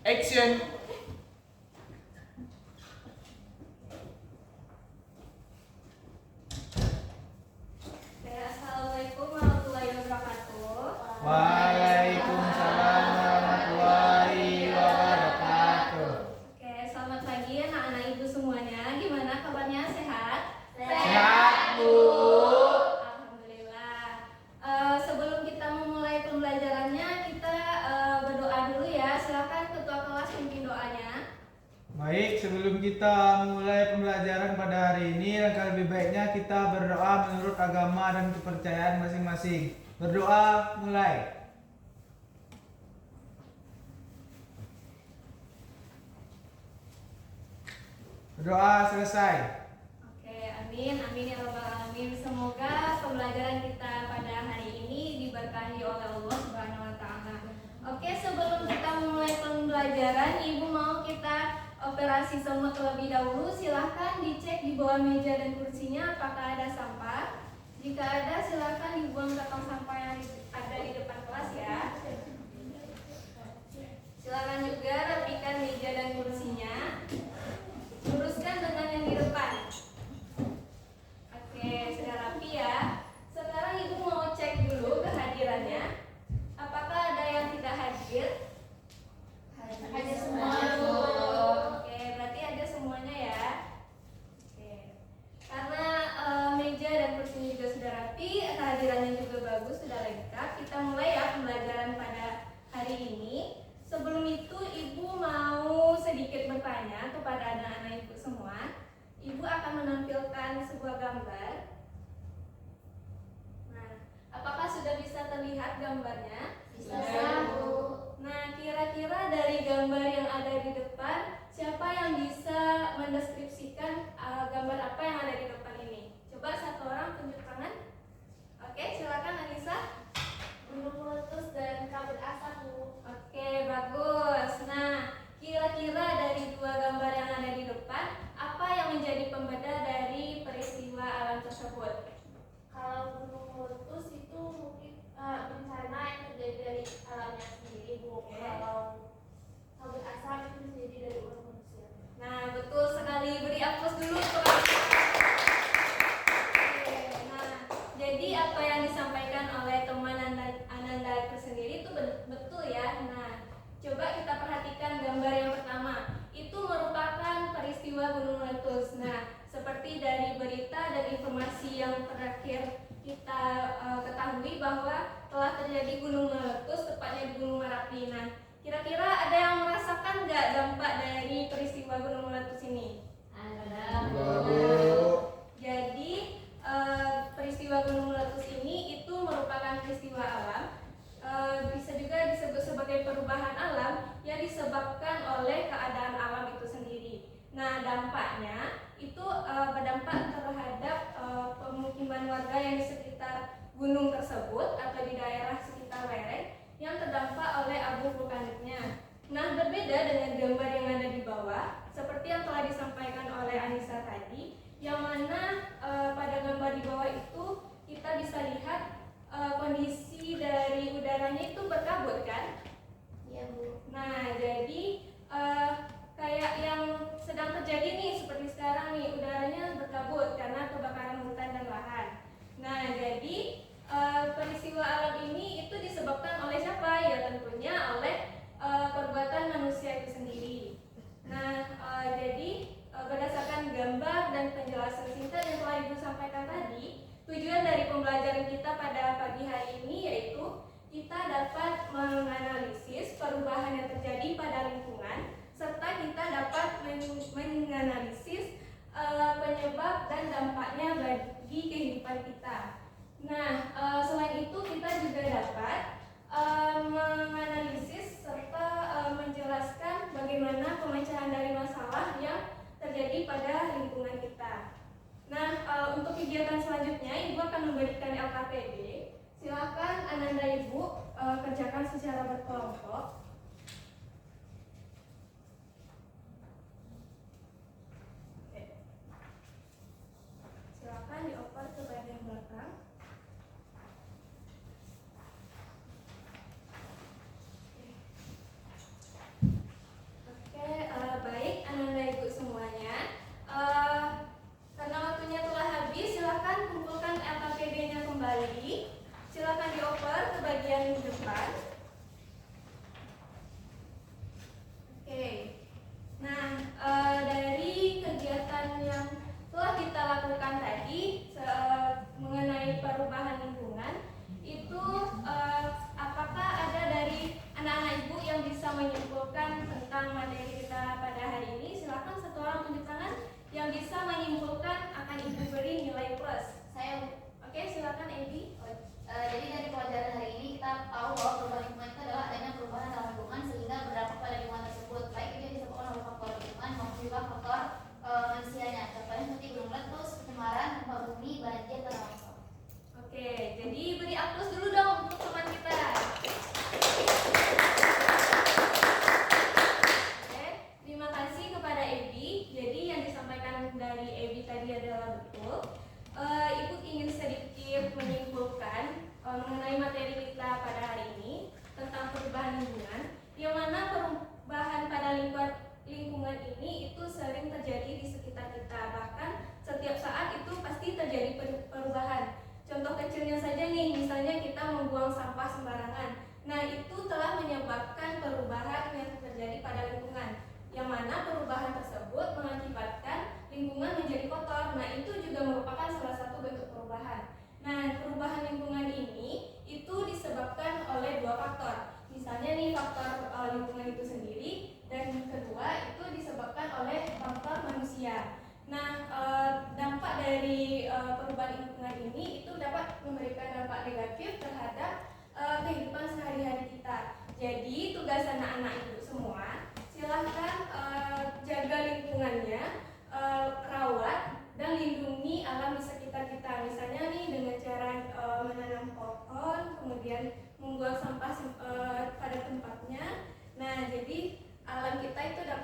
Action. Assalamualaikum warahmatullahi wabarakatuh. Waalaikumsalam warahmatullahi wabarakatuh. Oke, selamat pagi anak-anak ibu semuanya. Gimana kabarnya? Sehat? Sehat, Bu. Alhamdulillah. Sebelum kita memulai pembelajarannya, kita berdoa dulu ya. Silakan ketua kelas pimpin doanya. Baik, sebelum kita mulai pembelajaran pada hari ini, langkah lebih baiknya kita berdoa menurut agama dan kepercayaan masing-masing. Berdoa, mulai. Berdoa selesai. Oke, amin, amin ya rabbal alamin. Semoga pembelajaran kita pada hari ini diberkahi oleh Allah Subhanahu wa taala. Oke, sebelum kita memulai pembelajaran, Ibu mau kita operasi semut terlebih dahulu. Silahkan dicek di bawah meja dan kursinya apakah ada sampah. Jika ada, silahkan dibuang ke tong sampah yang ada di depan kelas ya. Silakan juga rapikan meja dan kursinya. Luruskan dengan yang di depan. Oke, sudah rapi ya. Sekarang Ibu mau cek dulu kehadirannya. Apakah ada yang tidak hadir? Hadir semua. Oke, berarti ada semuanya ya. Oke. Karena meja dan kursinya juga sudah rapi, kehadirannya juga bagus, sudah lengkap. Kita mulai ya pembelajaran pada hari ini. Sebelum itu Ibu mau sedikit bertanya kepada anak-anak Ibu semua. Ibu akan menampilkan sebuah gambar. Nah, apakah sudah bisa terlihat gambarnya? Bisa, Bu. Nah, kira-kira dari gambar yang ada di depan, siapa yang bisa mendeskripsikan gambar apa yang ada di depan ini? Coba satu orang tunjuk tangan. Oke, silakan Anissa. Gunung meletus dan kabut asap, Bu. Oke, bagus. Nah, kira-kira dari dua gambar yang ada di depan, apa yang menjadi pembeda dari peristiwa alam tersebut? Kalau gunung meletus itu mungkin bencana yang terjadi dari alamnya sendiri, Bu. Oke. Kalau kabut asap itu terjadi dari ulah manusia. Nah, betul sekali. Beri aplaus dulu untuk Oke, nah, jadi apa yang disampaikan oleh teman Ananda itu sendiri itu betul ya. Nah, coba kita perhatikan gambar yang pertama. Itu merupakan peristiwa gunung meletus. Nah, seperti dari berita dan informasi yang terakhir kita ketahui bahwa telah terjadi gunung meletus tepatnya di Gunung Merapi. Nah, kira-kira ada yang merasakan nggak dampak dari peristiwa gunung meletus ini? Ada, Jadi peristiwa gunung meletus ini itu merupakan peristiwa alam, bisa juga disebut sebagai perubahan alam yang disebabkan oleh keadaan alam itu sendiri. Nah, dampaknya itu berdampak terhadap pemukiman warga yang di sekitar gunung tersebut atau di daerah sekitar lereng yang terdampak oleh abu vulkaniknya. Nah, berbeda dengan gambar yang ada di bawah, seperti yang telah disampaikan oleh Anissa tadi, yang mana pada gambar di bawah itu kita bisa lihat kondisi dari udaranya itu berkabut kan? Iya, Bu. Nah, jadi kayak yang sedang terjadi nih seperti sekarang nih, udaranya berkabut karena kebakaran hutan dan lahan. Nah, jadi peristiwa alam ini itu disebabkan oleh siapa? Ya tentunya oleh perbuatan manusia itu sendiri. Nah, jadi berdasarkan gambar dan penjelasan singkat yang telah Ibu sampaikan tadi, tujuan dari pembelajaran kita pada pagi hari ini yaitu kita dapat menganalisis perubahan yang terjadi pada lingkungan serta kita dapat menganalisis penyebab dan dampaknya bagi kehidupan kita. Nah, selain itu kita juga dapat menganalisis serta menjelaskan bagaimana pemecahan dari masalah yang terjadi pada lingkungan kita. Nah, untuk kegiatan selanjutnya Ibu akan memberikan LKPD. Silakan Ananda Ibu kerjakan secara berkelompok. Oke. Silakan dioper ke bagian belakang. menyimpulkan tentang materi kita pada hari ini? Silakan satu orang tunjuk tangan yang bisa menyimpulkan akan Ibu beri nilai plus. Saya Oke, silakan Ebi. jadi dari pelajaran hari ini kita tahu bahwa perubahan lingkungan itu adalah adanya perubahan dalam lingkungan sehingga berdampak pada lingkungan tersebut, baik itu yang disebabkan oleh faktor lingkungan maupun juga faktor manusianya. Contohnya seperti gunung meletus, pencemaran, gempa bumi, banjir, dan longsor. Oke, jadi beri aplaus dulu dong untuk teman kita. Oke, terima kasih kepada Ebi. Jadi yang disampaikan dari Ebi tadi adalah betul. Ibu ingin sedikit menyimpulkan mengenai materi kita pada hari ini tentang perubahan lingkungan, yang mana perubahan pada lingkungan ini itu sering terjadi di sekitar kita, bahkan setiap saat itu pasti terjadi perubahan. Contoh kecilnya saja nih, misalnya kita membuang sampah sembarangan. Nah, itu telah menyebabkan perubahan yang terjadi pada lingkungan, yang mana perubahan tersebut mengakibatkan lingkungan menjadi kotor. Nah, itu juga merupakan salah satu bentuk perubahan. Nah, perubahan lingkungan ini itu disebabkan oleh dua faktor. Misalnya nih, faktor lingkungan itu sendiri, dan kedua itu disebabkan oleh faktor manusia. Nah, dampak dari perubahan lingkungan ini itu dapat memberikan dampak negatif terhadap kehidupan sehari-hari kita. Jadi, tugas anak-anak ibu semua, silahkan jaga lingkungannya, rawat dan lindungi alam di sekitar kita. Misalnya nih dengan cara menanam pohon, kemudian membuang sampah pada tempatnya. Nah, jadi alam kita itu dapat